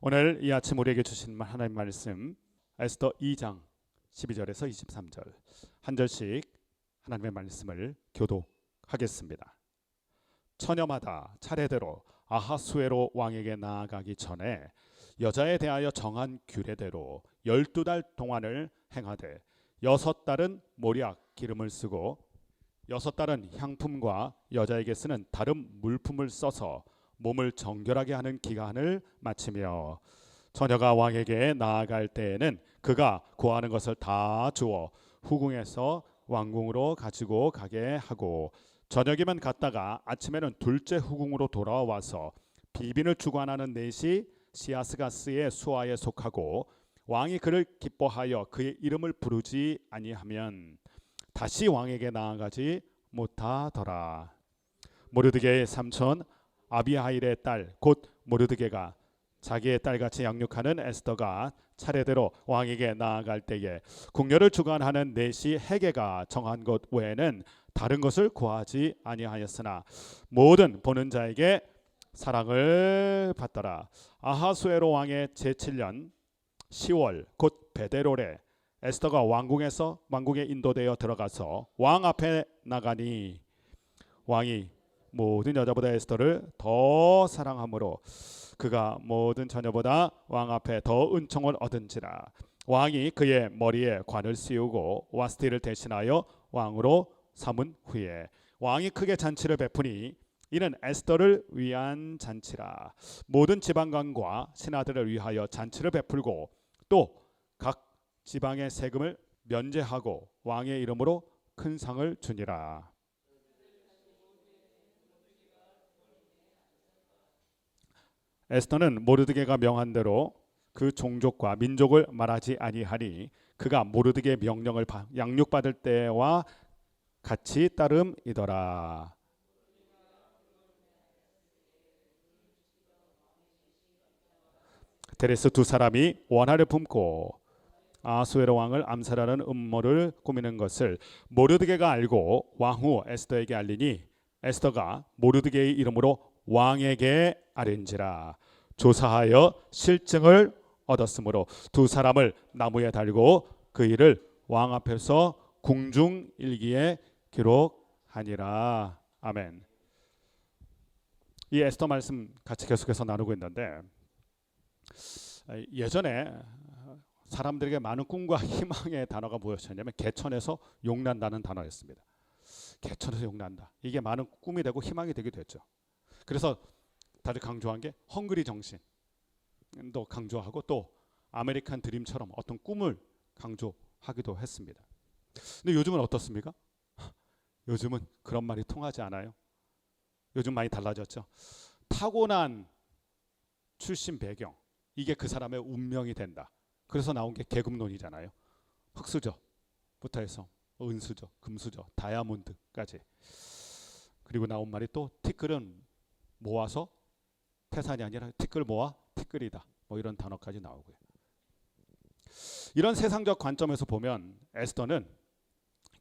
오늘 이 아침 우리에게 주신 하나님 말씀 에스더 2장 12절에서 23절 한 절씩 하나님의 말씀을 교독하겠습니다. 처녀마다 차례대로 아하수에로 왕에게 나아가기 전에 여자에 대하여 정한 규례대로 12달 동안을 행하되 6달은 모략 기름을 쓰고 6달은 향품과 여자에게 쓰는 다른 물품을 써서 몸을 정결하게 하는 기간을 마치며 처녀가 왕에게 나아갈 때에는 그가 구하는 것을 다 주어 후궁에서 왕궁으로 가지고 가게 하고 저녁이면 갔다가 아침에는 둘째 후궁으로 돌아와서 비빈을 주관하는 넷이 시아스가스의 수하에 속하고 왕이 그를 기뻐하여 그의 이름을 부르지 아니하면 다시 왕에게 나아가지 못하더라. 모르드게의 삼촌 아비하일의 딸 곧 모르드게가 자기의 딸같이 양육하는 에스더가 차례대로 왕에게 나아갈 때에 궁녀를 주관하는 넷이 헤게가 정한 것 외에는 다른 것을 구하지 아니하였으나 모든 보는 자에게 사랑을 받더라. 아하수에로 왕의 제7년 10월 곧 베데롤에 에스더가 왕궁에 인도되어 들어가서 왕 앞에 나가니 왕이 모든 여자보다 에스더를 더 사랑하므로 그가 모든 처녀보다 왕 앞에 더 은총을 얻은지라. 왕이 그의 머리에 관을 씌우고 와스티를 대신하여 왕으로 삼은 후에 왕이 크게 잔치를 베푸니 이는 에스더를 위한 잔치라. 모든 지방관과 신하들을 위하여 잔치를 베풀고 또 각 지방의 세금을 면제하고 왕의 이름으로 큰 상을 주니라. 에스더는 모르드게가 명한 대로 그 종족과 민족을 말하지 아니하니 그가 모르드게의 명령을 양육받을 때와 같이 따름이더라. 데레스 두 사람이 원하를 품고 아수에로 왕을 암살하는 음모를 꾸미는 것을 모르드게가 알고 왕후 에스더에게 알리니 에스더가 모르드게의 이름으로 왕에게 아뢰니라. 조사하여 실증을 얻었으므로 두 사람을 나무에 달고 그 일을 왕 앞에서 궁중일기에 기록하니라. 아멘. 이 에스더 말씀 같이 계속해서 나누고 있는데 예전에 사람들에게 많은 꿈과 희망의 단어가 무엇이었냐면 개천에서 용난다는 단어였습니다. 개천에서 용난다. 이게 많은 꿈이 되고 희망이 되기도 했죠. 그래서 다들 강조한 게 헝그리 정신도 강조하고 또 아메리칸 드림처럼 어떤 꿈을 강조하기도 했습니다. 근데 요즘은 어떻습니까? 요즘은 그런 말이 통하지 않아요. 요즘 많이 달라졌죠. 타고난 출신 배경 이게 그 사람의 운명이 된다. 그래서 나온 게 계급론이잖아요. 흑수저부터 해서 은수저, 금수저, 다이아몬드까지. 그리고 나온 말이 또 티끌은 모아서 태산이 아니라 티끌 모아 티끌이다. 뭐 이런 단어까지 나오고요. 이런 세상적 관점에서 보면 에스더는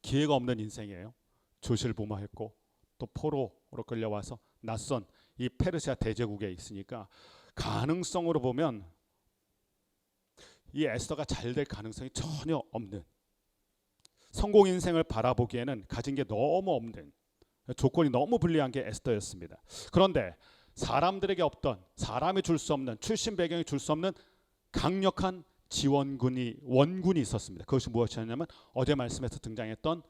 기회가 없는 인생이에요. 조실부마했고 또 포로로 끌려와서 낯선 이 페르시아 대제국에 있으니까 가능성으로 보면 이 에스더가 잘 될 가능성이 전혀 없는, 성공 인생을 바라보기에는 가진 게 너무 없는, 조건이 너무 불리한 게 에스더였습니다. 그런데 사람들에게 없던, 사람이 줄 수 없는, 출신 배경이 줄 수 없는 강력한 원군이 있었습니다. 그것이 무엇이었냐면 어제 말씀에서 등장했던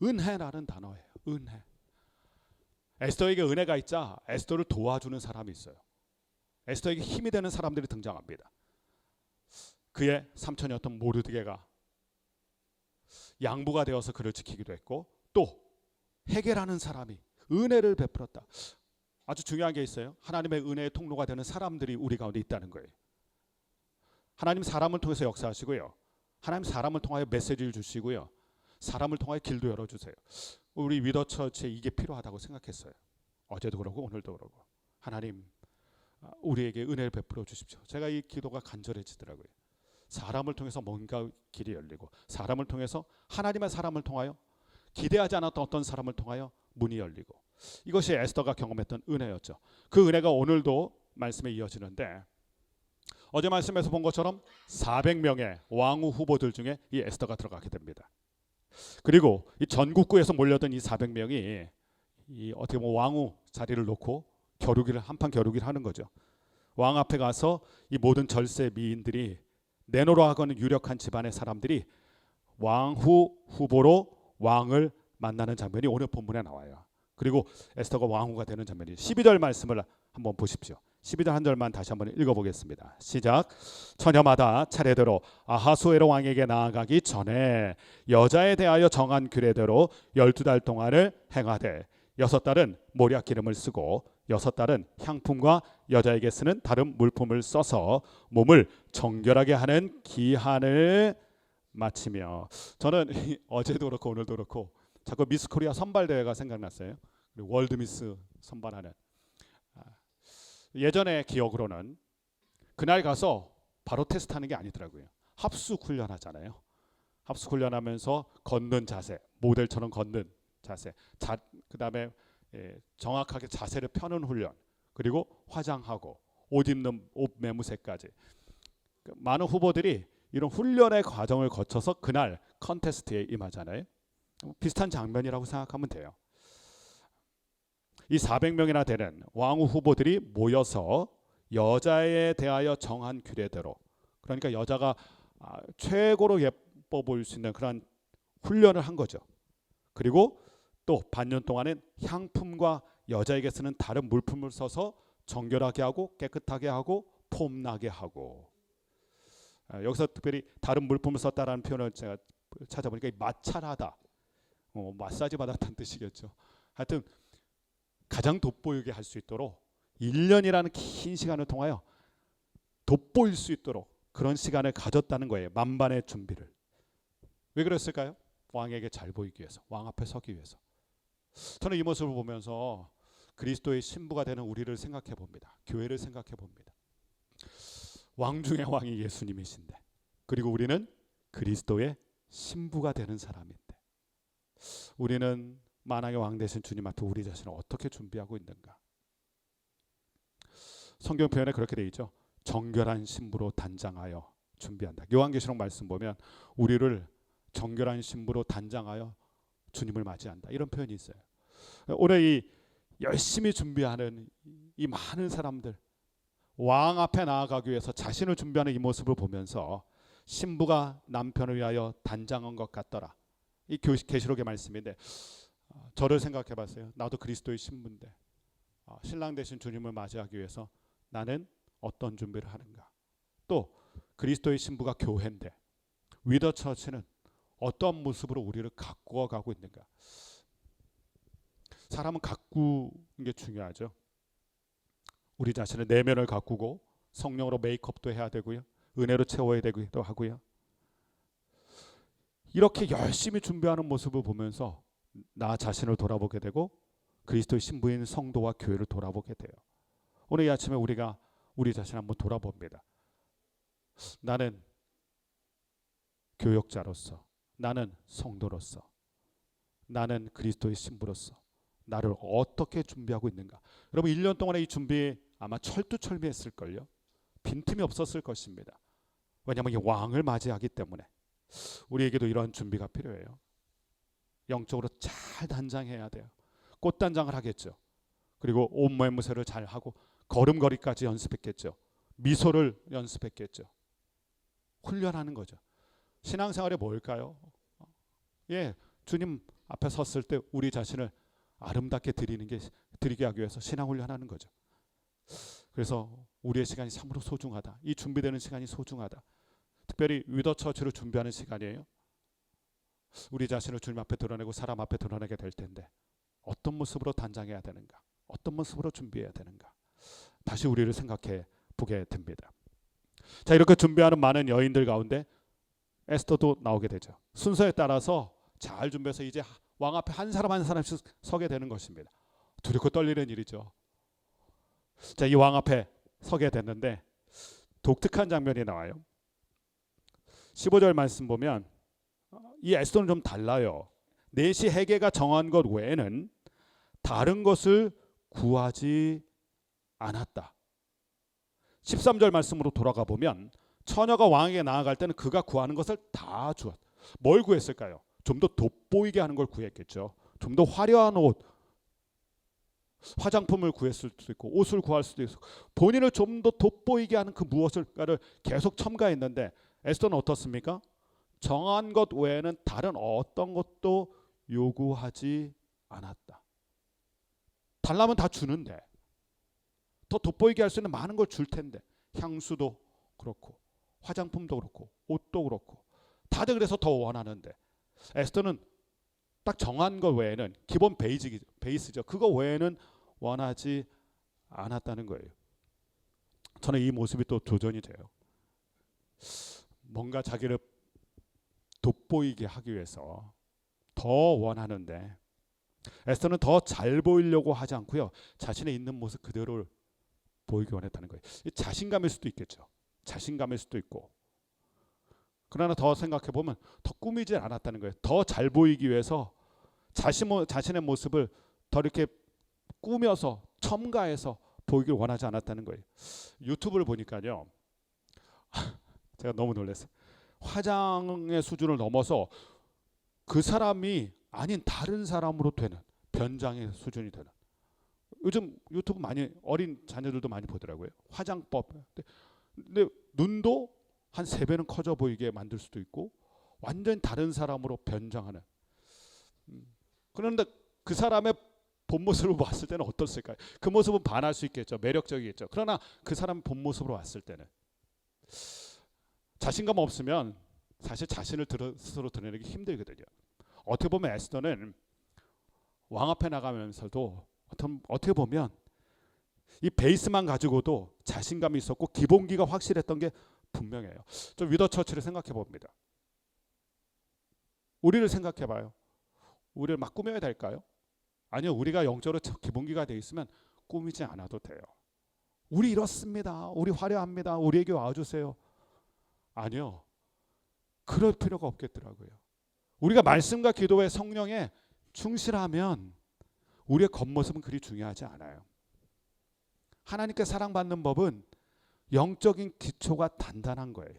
은혜라는 단어예요. 은혜. 에스더에게 은혜가 있자 에스더를 도와주는 사람이 있어요. 에스더에게 힘이 되는 사람들이 등장합니다. 그의 삼촌이었던 모르드게가 양부가 되어서 그를 지키기도 했고 또 헤게라는 사람이 은혜를 베풀었다. 아주 중요한 게 있어요. 하나님의 은혜의 통로가 되는 사람들이 우리 가운데 있다는 거예요. 하나님 사람을 통해서 역사하시고요. 하나님 사람을 통하여 메시지를 주시고요. 사람을 통하여 길도 열어주세요. 우리 위더처치에 이게 필요하다고 생각했어요. 어제도 그러고 오늘도 그러고. 하나님 우리에게 은혜를 베풀어 주십시오. 제가 이 기도가 간절해지더라고요. 사람을 통해서 뭔가 길이 열리고 사람을 통해서 하나님의 사람을 통하여 기대하지 않았던 어떤 사람을 통하여 문이 열리고 이것이 에스더가 경험했던 은혜였죠. 그 은혜가 오늘도 말씀에 이어지는데 어제 말씀에서 본 것처럼 400명의 왕후 후보들 중에 이 에스더가 들어가게 됩니다. 그리고 이 전국구에서 몰려든 이 400명이 이 어떻게 보면 왕후 자리를 놓고 한판 겨루기를 하는 거죠. 왕 앞에 가서 이 모든 절세 미인들이 내노라 하고는 유력한 집안의 사람들이 왕후 후보로 왕을 만나는 장면이 오늘 본문에 나와요. 그리고 에스더가 왕후가 되는 장면이 12절 말씀을 한번 보십시오. 12절 한 절만 다시 한번 읽어보겠습니다. 시작. 처녀마다 차례대로 아하수에로 왕에게 나아가기 전에 여자에 대하여 정한 규례대로 12달 동안을 행하되 6달은 모략 기름을 쓰고 6달은 향품과 여자에게 쓰는 다른 물품을 써서 몸을 정결하게 하는 기한을 마치며. 저는 어제도 그렇고 오늘도 그렇고 자꾸 미스 코리아 선발대회가 생각났어요. 그리고 월드미스 선발하는. 예전의 기억으로는 그날 가서 바로 테스트하는 게 아니더라고요. 합숙 훈련하잖아요. 합숙 훈련하면서 걷는 자세, 모델처럼 걷는 자세, 그다음에 정확하게 자세를 펴는 훈련, 그리고 화장하고 옷 입는 옷 매무새까지. 많은 후보들이 이런 훈련의 과정을 거쳐서 그날 컨테스트에 임하잖아요. 비슷한 장면이라고 생각하면 돼요. 이 400명이나 되는 왕후 후보들이 모여서 여자에 대하여 정한 규례대로, 그러니까 여자가 최고로 예뻐 보일 수 있는 그런 훈련을 한 거죠. 그리고 또 반년 동안은 향품과 여자에게 쓰는 다른 물품을 써서 정결하게 하고 깨끗하게 하고 폼나게 하고. 여기서 특별히 다른 물품을 썼다라는 표현을 제가 찾아보니까 마찰하다, 마사지 받았다는 뜻이겠죠. 하여튼 가장 돋보이게 할 수 있도록 1년이라는 긴 시간을 통하여 돋보일 수 있도록 그런 시간을 가졌다는 거예요. 만반의 준비를. 왜 그랬을까요? 왕에게 잘 보이기 위해서, 왕 앞에 서기 위해서. 저는 이 모습을 보면서 그리스도의 신부가 되는 우리를 생각해 봅니다. 교회를 생각해 봅니다. 왕 중의 왕이 예수님이신데, 그리고 우리는 그리스도의 신부가 되는 사람인데, 우리는 만왕의 왕 되신 주님 앞에 우리 자신을 어떻게 준비하고 있는가? 성경 표현에 그렇게 되어 있죠. 정결한 신부로 단장하여 준비한다. 요한계시록 말씀 보면 우리를 정결한 신부로 단장하여 주님을 맞이한다, 이런 표현이 있어요. 올해 이 열심히 준비하는 이 많은 사람들, 왕 앞에 나아가기 위해서 자신을 준비하는 이 모습을 보면서 신부가 남편을 위하여 단장한 것 같더라. 이 계시록의 말씀인데, 저를 생각해 봤어요. 나도 그리스도의 신부인데 신랑 되신 주님을 맞이하기 위해서 나는 어떤 준비를 하는가? 또 그리스도의 신부가 교회인데 위더 처치는 어떤 모습으로 우리를 가꾸어 가고 있는가? 사람은 가꾸는 게 중요하죠. 우리 자신의 내면을 가꾸고 성령으로 메이크업도 해야 되고요, 은혜로 채워야 되기도 하고요. 이렇게 열심히 준비하는 모습을 보면서 나 자신을 돌아보게 되고 그리스도의 신부인 성도와 교회를 돌아보게 돼요. 오늘 이 아침에 우리가 우리 자신을 한번 돌아봅니다. 나는 교역자로서, 나는 성도로서, 나는 그리스도의 신부로서 나를 어떻게 준비하고 있는가? 여러분 1년 동안의 이 준비 아마 철두철미했을걸요. 빈틈이 없었을 것입니다. 왜냐하면 이 왕을 맞이하기 때문에. 우리에게도 이러한 준비가 필요해요. 영적으로 잘 단장해야 돼요. 꽃단장을 하겠죠. 그리고 옷 매무새를 잘 하고 걸음걸이까지 연습했겠죠. 미소를 연습했겠죠. 훈련하는 거죠. 신앙생활이 뭘까요? 주님 앞에 섰을 때 우리 자신을 아름답게 드리게 하기 위해서 신앙 훈련하는 거죠. 그래서 우리의 시간이 참으로 소중하다. 이 준비되는 시간이 소중하다. 특별히 위더 처치를 준비하는 시간이에요. 우리 자신을 주님 앞에 드러내고 사람 앞에 드러내게 될 텐데 어떤 모습으로 단장해야 되는가? 어떤 모습으로 준비해야 되는가? 다시 우리를 생각해 보게 됩니다. 자, 이렇게 준비하는 많은 여인들 가운데 에스더도 나오게 되죠. 순서에 따라서 잘 준비해서 이제 왕 앞에 한 사람 한 사람씩 서게 되는 것입니다. 두렵고 떨리는 일이죠. 자, 이 왕 앞에 서게 됐는데 독특한 장면이 나와요. 15절 말씀 보면 이 에스더는 좀 달라요. 내시 헤게가 정한 것 외에는 다른 것을 구하지 않았다. 13절 말씀으로 돌아가 보면 처녀가 왕에게 나아갈 때는 그가 구하는 것을 다 주었. 뭘 구했을까요? 좀 더 돋보이게 하는 걸 구했겠죠. 좀 더 화려한 옷, 화장품을 구했을 수도 있고 옷을 구할 수도 있고 본인을 좀 더 돋보이게 하는 그 무엇을까를 계속 첨가했는데 에스더는 어떻습니까? 정한 것 외에는 다른 어떤 것도 요구하지 않았다. 달라면 다 주는데 더 돋보이게 할 수 있는 많은 걸 줄 텐데 향수도 그렇고 화장품도 그렇고 옷도 그렇고 다들 그래서 더 원하는데 에스더는 딱 정한 것 외에는 기본 베이스죠. 그거 외에는 원하지 않았다는 거예요. 저는 이 모습이 또 도전이 돼요. 뭔가 자기를 돋보이게 하기 위해서 더 원하는데 에스더는 더 잘 보이려고 하지 않고요. 자신의 있는 모습 그대로를 보이기 원했다는 거예요. 자신감일 수도 있겠죠. 자신감일 수도 있고 그러나 더 생각해 보면 더 꾸미지 않았다는 거예요. 더 잘 보이기 위해서 자신의 모습을 더 이렇게 꾸며서 첨가해서 보이길 원하지 않았다는 거예요. 유튜브를 보니까요. 제가 너무 놀랐어요. 화장의 수준을 넘어서 그 사람이 아닌 다른 사람으로 되는 변장의 수준이 되는. 요즘 유튜브 많이 어린 자녀들도 많이 보더라고요. 화장법. 근데 눈도 한 3배는 커져 보이게 만들 수도 있고 완전히 다른 사람으로 변장하는. 그런데 그 사람의 본 모습을 봤을 때는 어떻을까요? 그 모습은 반할 수 있겠죠. 매력적이겠죠. 그러나 그 사람 본 모습으로 왔을 때는 자신감 없으면 사실 자신을 스스로 드러내기 힘들거든요. 어떻게 보면 에스더는 왕 앞에 나가면서도 어떻게 보면 이 베이스만 가지고도 자신감이 있었고 기본기가 확실했던 게 분명해요. 좀 위더 처치를 생각해 봅니다. 우리를 생각해 봐요. 우리를 막 꾸며야 될까요? 아니요. 우리가 영적으로 기본기가 돼 있으면 꾸미지 않아도 돼요. 우리 이렇습니다. 우리 화려합니다. 우리에게 와주세요. 아니요. 그럴 필요가 없겠더라고요. 우리가 말씀과 기도에 성령에 충실하면 우리의 겉모습은 그리 중요하지 않아요. 하나님께 사랑받는 법은 영적인 기초가 단단한 거예요.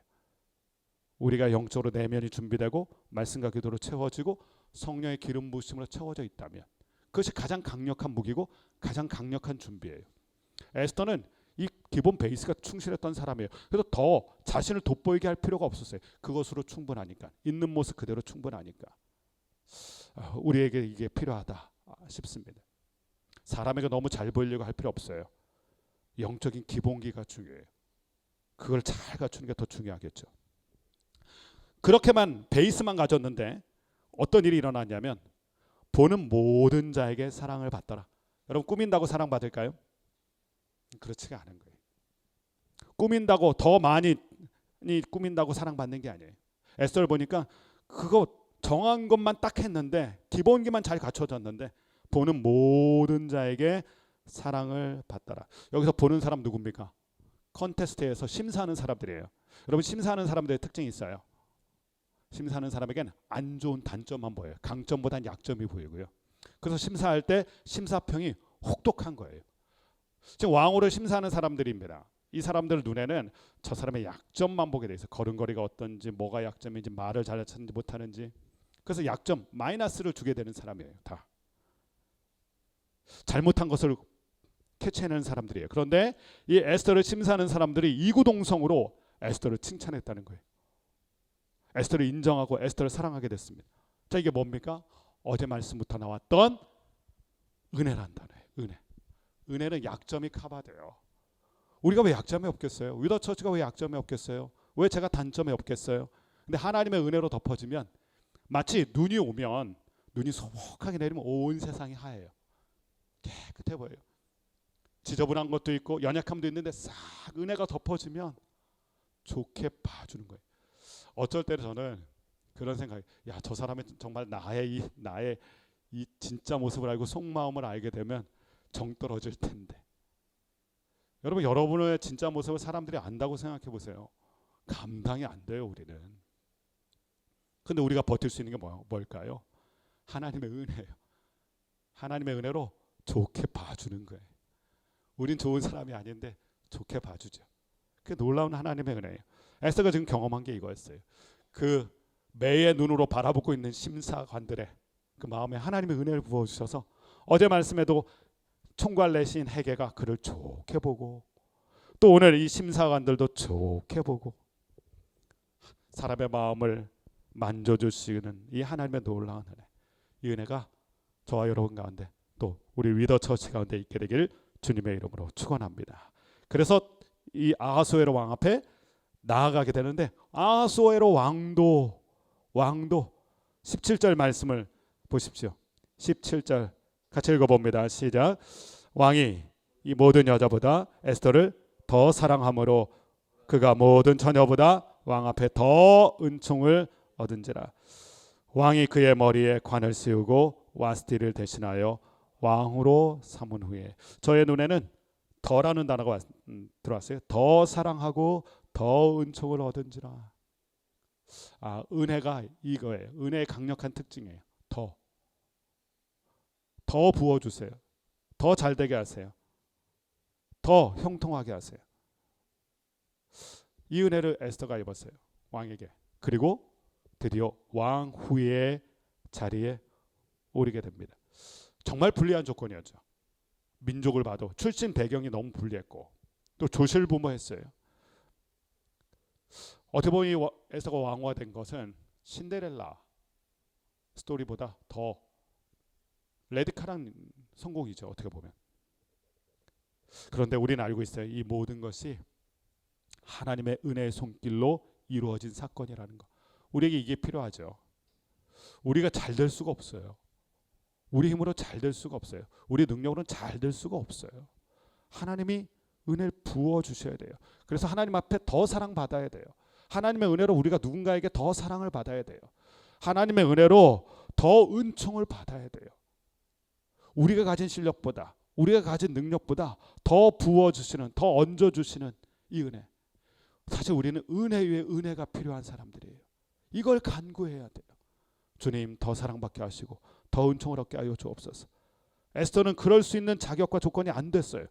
우리가 영적으로 내면이 준비되고 말씀과 기도로 채워지고 성령의 기름 부으심으로 채워져 있다면 그것이 가장 강력한 무기고 가장 강력한 준비예요. 에스더는 이 기본 베이스가 충실했던 사람이에요. 그래서 더 자신을 돋보이게 할 필요가 없었어요. 그것으로 충분하니까. 있는 모습 그대로 충분하니까. 우리에게 이게 필요하다 싶습니다. 사람에게 너무 잘 보이려고 할 필요 없어요. 영적인 기본기가 중요해요. 그걸 잘 갖추는 게 더 중요하겠죠. 그렇게만 베이스만 가졌는데 어떤 일이 일어났냐면 보는 모든 자에게 사랑을 받더라. 여러분 꾸민다고 사랑받을까요? 그렇지가 않은 거예요. 꾸민다고 더 많이 꾸민다고 사랑받는 게 아니에요. 에스더를 보니까 그거 정한 것만 딱 했는데 기본기만 잘 갖춰졌는데 보는 모든 자에게 사랑을 받더라. 여기서 보는 사람 누굽니까? 컨테스트에서 심사하는 사람들이에요. 여러분 심사하는 사람들의 특징이 있어요. 심사하는 사람에게는 안 좋은 단점만 보여요. 강점보다는 약점이 보이고요. 그래서 심사할 때 심사평이 혹독한 거예요. 지금 왕후를 심사하는 사람들입니다. 이 사람들 눈에는 저 사람의 약점만 보게 돼 있어요. 걸음걸이가 어떤지, 뭐가 약점인지, 말을 잘하는지 못하는지. 그래서 약점, 마이너스를 주게 되는 사람이에요. 다. 잘못한 것을 캐치해내는 사람들이에요. 그런데 이 에스더를 심사하는 사람들이 이구동성으로 에스더를 칭찬했다는 거예요. 에스더를 인정하고 에스더를 사랑하게 됐습니다. 자, 이게 뭡니까? 어제 말씀부터 나왔던 은혜란 단어예요. 은혜. 은혜는 약점이 커버돼요. 우리가 왜 약점이 없겠어요? 위더 처치가 왜 약점이 없겠어요? 왜 제가 단점이 없겠어요? 근데 하나님의 은혜로 덮어지면 마치 눈이 오면 눈이 소복하게 내리면 온 세상이 하얘요. 깨끗해 보여요. 지저분한 것도 있고 연약함도 있는데 싹 은혜가 덮어지면 좋게 봐주는 거예요. 어쩔 때는 저는 그런 생각이, 야, 저 사람이 정말 나의 이 진짜 모습을 알고 속마음을 알게 되면 정 떨어질 텐데. 여러분, 여러분의 진짜 모습을 사람들이 안다고 생각해 보세요. 감당이 안 돼요, 우리는. 근데 우리가 버틸 수 있는 게 뭘까요? 하나님의 은혜예요. 하나님의 은혜로 좋게 봐주는 거예요. 우린 좋은 사람이 아닌데 좋게 봐주죠. 그 놀라운 하나님의 은혜예요. 에스더가 지금 경험한 게 이거였어요. 그 매의 눈으로 바라보고 있는 심사관들의 그 마음에 하나님의 은혜를 부어주셔서 어제 말씀에도 총괄 내신 헤게가 그를 좋게 보고 또 오늘 이 심사관들도 좋게 보고 사람의 마음을 만져주시는 이 하나님의 놀라운 은혜, 이 은혜가 저와 여러분 가운데 또 우리 위더 처치 가운데 있게 되길 주님의 이름으로 축원합니다. 그래서 이 아하수에로 왕 앞에 나아가게 되는데 아하수에로 왕도 17절 말씀을 보십시오. 17절 같이 읽어봅니다. 시작. 왕이 이 모든 여자보다 에스더를 더 사랑함으로 그가 모든 처녀보다 왕 앞에 더 은총을 얻은지라. 왕이 그의 머리에 관을 씌우고 와스티를 대신하여 왕으로 삼은 후에 저의 눈에는 더라는 단어가 들어왔어요. 더 사랑하고 더 은총을 얻은지라. 은혜가 이거예요. 은혜의 강력한 특징이에요. 더 부어주세요. 더 잘되게 하세요. 더 형통하게 하세요. 이 은혜를 에스더가 입었어요. 왕에게. 그리고 드디어 왕 후의 자리에 오르게 됩니다. 정말 불리한 조건이었죠. 민족을 봐도 출신 배경이 너무 불리했고 또 조실부모했어요. 어떻게 보면 이 에스더가 왕후가 된 것은 신데렐라 스토리보다 더 레디칼한 성공이죠. 어떻게 보면. 그런데 우리는 알고 있어요. 이 모든 것이 하나님의 은혜의 손길로 이루어진 사건이라는 거. 우리에게 이게 필요하죠. 우리가 잘 될 수가 없어요. 우리 힘으로 잘 될 수가 없어요. 우리 능력으로는 잘 될 수가 없어요. 하나님이 은혜를 부어주셔야 돼요. 그래서 하나님 앞에 더 사랑받아야 돼요. 하나님의 은혜로 우리가 누군가에게 더 사랑을 받아야 돼요. 하나님의 은혜로 더 은총을 받아야 돼요. 우리가 가진 실력보다 우리가 가진 능력보다 더 부어주시는, 더 얹어주시는 이 은혜. 사실 우리는 은혜 위에 은혜가 필요한 사람들이에요. 이걸 간구해야 돼요. 주님 더 사랑받게 하시고 더 은총을 얻게 하여 주옵소서. 에스더는 그럴 수 있는 자격과 조건이 안 됐어요.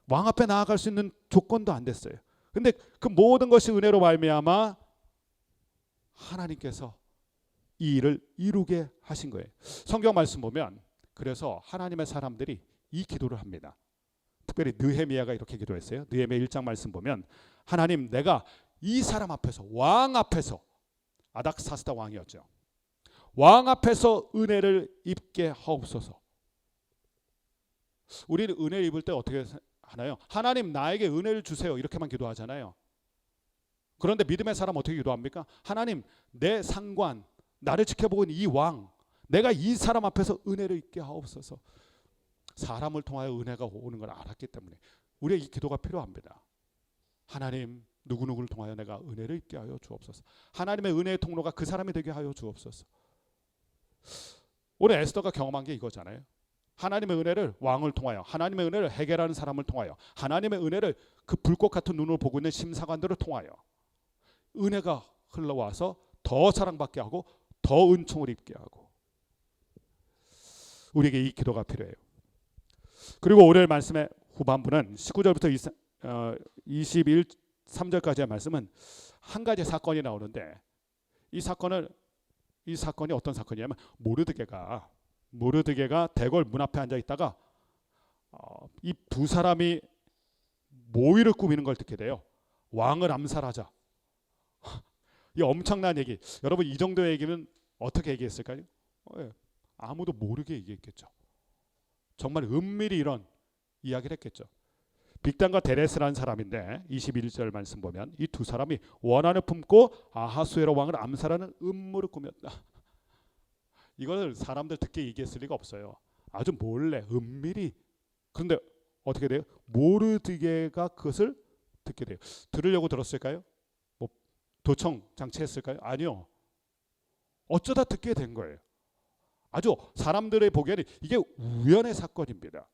왕 앞에 나아갈 수 있는 조건도 안 됐어요. 근데 그 모든 것이 은혜로 말미암아 하나님께서 이 일을 이루게 하신 거예요. 성경 말씀 보면 그래서 하나님의 사람들이 이 기도를 합니다. 특별히 느헤미야가 이렇게 기도했어요. 느헤미야 1장 말씀 보면 하나님 내가 이 사람 앞에서 왕 앞에서 아닥사스다 왕이었죠. 왕 앞에서 은혜를 입게 하옵소서. 우리는 은혜를 입을 때 어떻게 하나요? 하나님 나에게 은혜를 주세요 이렇게만 기도하잖아요. 그런데 믿음의 사람 어떻게 기도합니까? 하나님 내 상관 나를 지켜보고 있는 이 왕 내가 이 사람 앞에서 은혜를 입게 하옵소서. 사람을 통하여 은혜가 오는 걸 알았기 때문에 우리의 이 기도가 필요합니다. 하나님 누구누구를 통하여 내가 은혜를 입게 하여 주옵소서. 하나님의 은혜의 통로가 그 사람이 되게 하여 주옵소서. 오늘 에스더가 경험한 게 이거잖아요. 하나님의 은혜를 왕을 통하여, 하나님의 은혜를 헤게라는 사람을 통하여, 하나님의 은혜를 그 불꽃 같은 눈으로 보고 있는 심사관들을 통하여 은혜가 흘러와서 더 사랑받게 하고 더 은총을 입게 하고 우리에게 이 기도가 필요해요. 그리고 오늘 말씀의 후반부는 19절부터 21, 3절까지의 말씀은 한 가지 사건이 나오는데 이 사건이 어떤 사건이냐면 모르드게가 대궐 문 앞에 앉아 있다가 이 두 사람이 모의를 꾸미는 걸 듣게 돼요. 왕을 암살하자. 이 엄청난 얘기. 여러분 이 정도의 얘기는 어떻게 얘기했을까요? 아무도 모르게 얘기했겠죠. 정말 은밀히 이런 이야기를 했겠죠. 빅단과 데레스라는 사람인데 21절 말씀 보면 이 두 사람이 원한을 품고 아하수에로 왕을 암살하는 음모를 꾸몄다. 이걸 사람들 듣게 얘기했을 리가 없어요. 아주 몰래 은밀히. 그런데 어떻게 돼요? 모르드게가 그것을 듣게 돼요. 들으려고 들었을까요? 뭐 도청 장치했을까요? 아니요. 어쩌다 듣게 된 거예요. 아주 사람들의 보기에는 이게 우연의 사건입니다.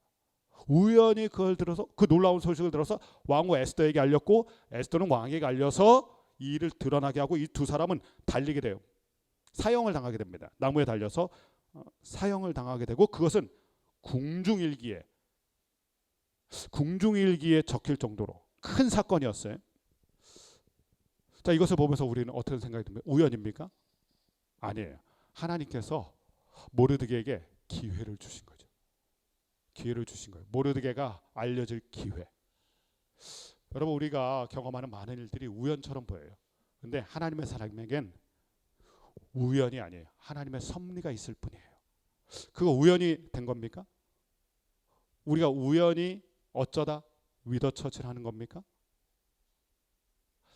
우연히 그걸 들어서 그 놀라운 소식을 들어서 왕후 에스더에게 알렸고 에스더는 왕에게 알려서 이 일을 드러나게 하고 이 두 사람은 달리게 돼요. 사형을 당하게 됩니다. 나무에 달려서 사형을 당하게 되고 그것은 궁중일기에 적힐 정도로 큰 사건이었어요. 자, 이것을 보면서 우리는 어떤 생각이 듭니까? 우연입니까? 아니에요. 하나님께서 모르드게에게 기회를 주신 거죠. 기회를 주신 거예요. 모르드게가 알려질 기회. 여러분, 우리가 경험하는 많은 일들이 우연처럼 보여요. 근데 하나님의 사람에겐 우연이 아니에요. 하나님의 섭리가 있을 뿐이에요. 그거 우연이 된 겁니까? 우리가 우연히 어쩌다 위더처치를 하는 겁니까?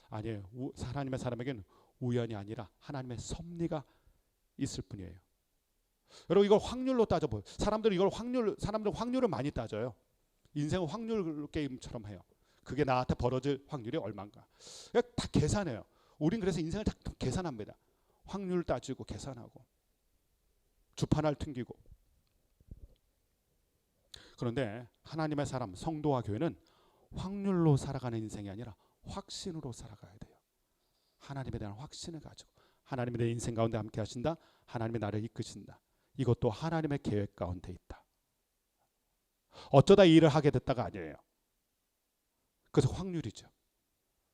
아니에요. 하나님의 사람에게는 우연이 아니라 하나님의 섭리가 있을 뿐이에요. 여러분, 이걸 확률로 따져보세요. 사람들은 확률을 많이 따져요. 인생은 확률 게임처럼 해요. 그게 나한테 벌어질 확률이 얼마인가. 다 계산해요. 우린 그래서 인생을 다 계산합니다. 확률 따지고 계산하고 주판을 튕기고. 그런데 하나님의 사람, 성도와 교회는 확률로 살아가는 인생이 아니라 확신으로 살아가야 돼요. 하나님에 대한 확신을 가지고 하나님이 내 인생 가운데 함께 하신다. 하나님이 나를 이끄신다. 이것도 하나님의 계획 가운데 있다. 어쩌다 이 일을 하게 됐다가 아니에요. 그래서 확률이죠.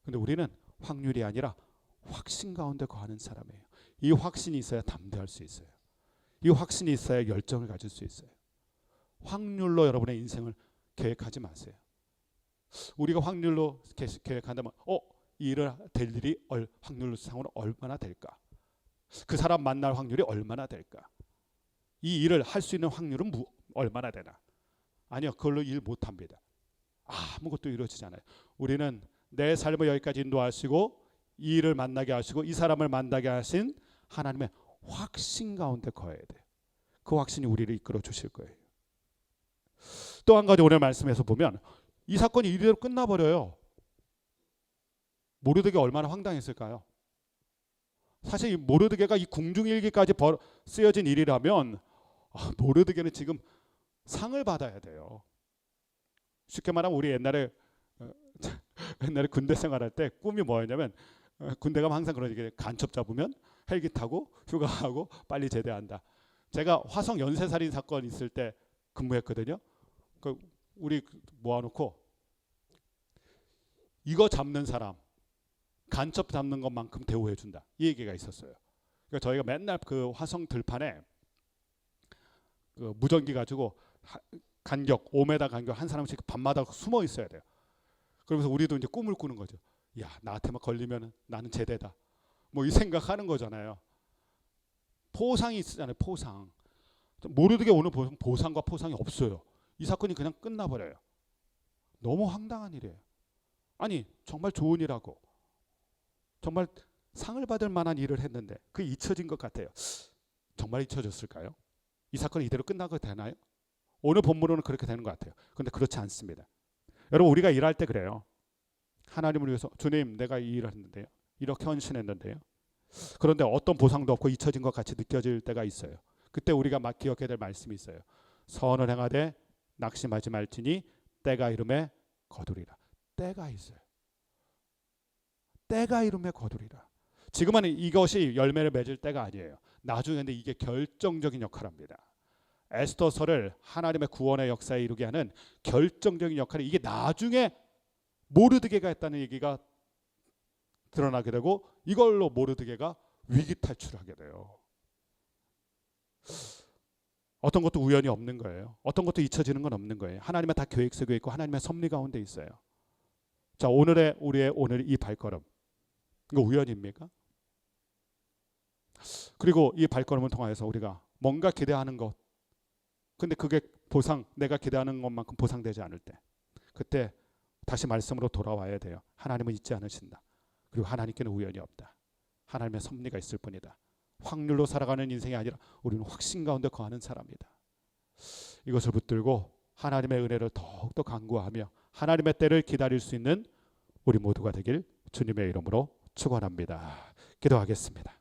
그런데 우리는 확률이 아니라 확신 가운데 거하는 사람이에요. 이 확신이 있어야 담대할 수 있어요. 이 확신이 있어야 열정을 가질 수 있어요. 확률로 여러분의 인생을 계획하지 마세요. 우리가 확률로 계획한다면 이 일을 될 일이 확률상으로 얼마나 될까? 그 사람 만날 확률이 얼마나 될까? 이 일을 할 수 있는 확률은 얼마나 되나? 아니요, 그걸로 일 못합니다. 아무것도 이루어지지 않아요. 우리는 내 삶을 여기까지 인도하시고 이 일을 만나게 하시고 이 사람을 만나게 하신 하나님의 확신 가운데 거해야 돼요. 그 확신이 우리를 이끌어 주실 거예요. 또 한 가지 오늘 말씀에서 보면 이 사건이 이대로 끝나버려요. 모르드게 얼마나 황당했을까요? 사실 이 모르드게가 이 궁중일기까지 쓰여진 일이라면 모르드게는 지금 상을 받아야 돼요. 쉽게 말하면 우리 옛날에 군대 생활할 때 꿈이 뭐였냐면 군대 가면 항상 그런 얘기, 간첩 잡으면 헬기 타고 휴가하고 빨리 제대한다. 제가 화성 연쇄살인 사건 있을 때 근무했거든요. 우리 모아놓고 이거 잡는 사람 간첩 잡는 것만큼 대우해준다, 이 얘기가 있었어요. 그러니까 저희가 맨날 그 화성 들판에 그 무전기 가지고 간격 5m 간격 한 사람씩 밤마다 숨어 있어야 돼요. 그러면서 우리도 이제 꿈을 꾸는 거죠. 야, 나한테만 걸리면 나는 제대다. 뭐 이 생각하는 거잖아요. 포상이 있잖아요. 포상. 모르드게 오늘 보상과 포상이 없어요. 이 사건이 그냥 끝나버려요. 너무 황당한 일이에요. 아니, 정말 좋은 일하고 정말 상을 받을 만한 일을 했는데 그게 잊혀진 것 같아요. 정말 잊혀졌을까요? 이 사건이 이대로 끝나게 되나요? 오늘 본문으로는 그렇게 되는 것 같아요. 그런데 그렇지 않습니다. 여러분, 우리가 일할 때 그래요. 하나님을 위해서 주님, 내가 이 일을 했는데요, 이렇게 헌신했는데요. 그런데 어떤 보상도 없고 잊혀진 것 같이 느껴질 때가 있어요. 그때 우리가 막 기억해야 될 말씀이 있어요. 선을 행하되 낙심하지 말지니 때가 이름에 거두리라. 때가 있어요. 때가 이름에 거두리라. 지금은 이것이 열매를 맺을 때가 아니에요. 나중에 이게 결정적인 역할을 합니다. 에스더서를 하나님의 구원의 역사에 이루게 하는 결정적인 역할이 이게 나중에 모르드게가 했다는 얘기가 드러나게 되고 이걸로 모르드게가 위기 탈출하게 돼요. 어떤 것도 우연이 없는 거예요. 어떤 것도 잊혀지는 건 없는 거예요. 하나님의 다 계획 속에 있고 하나님의 섭리 가운데 있어요. 자, 우리의 이 발걸음, 이거 우연입니까? 그리고 이 발걸음을 통해서 우리가 뭔가 기대하는 것, 근데 그게 내가 기대하는 것만큼 보상되지 않을 때, 그때 다시 말씀으로 돌아와야 돼요. 하나님은 잊지 않으신다. 그리고 하나님께는 우연이 없다. 하나님의 섭리가 있을 뿐이다. 확률로 살아가는 인생이 아니라 우리는 확신 가운데 거하는 사람이다. 이것을 붙들고 하나님의 은혜를 더욱더 간구하며 하나님의 때를 기다릴 수 있는 우리 모두가 되길 주님의 이름으로 축원합니다. 기도하겠습니다.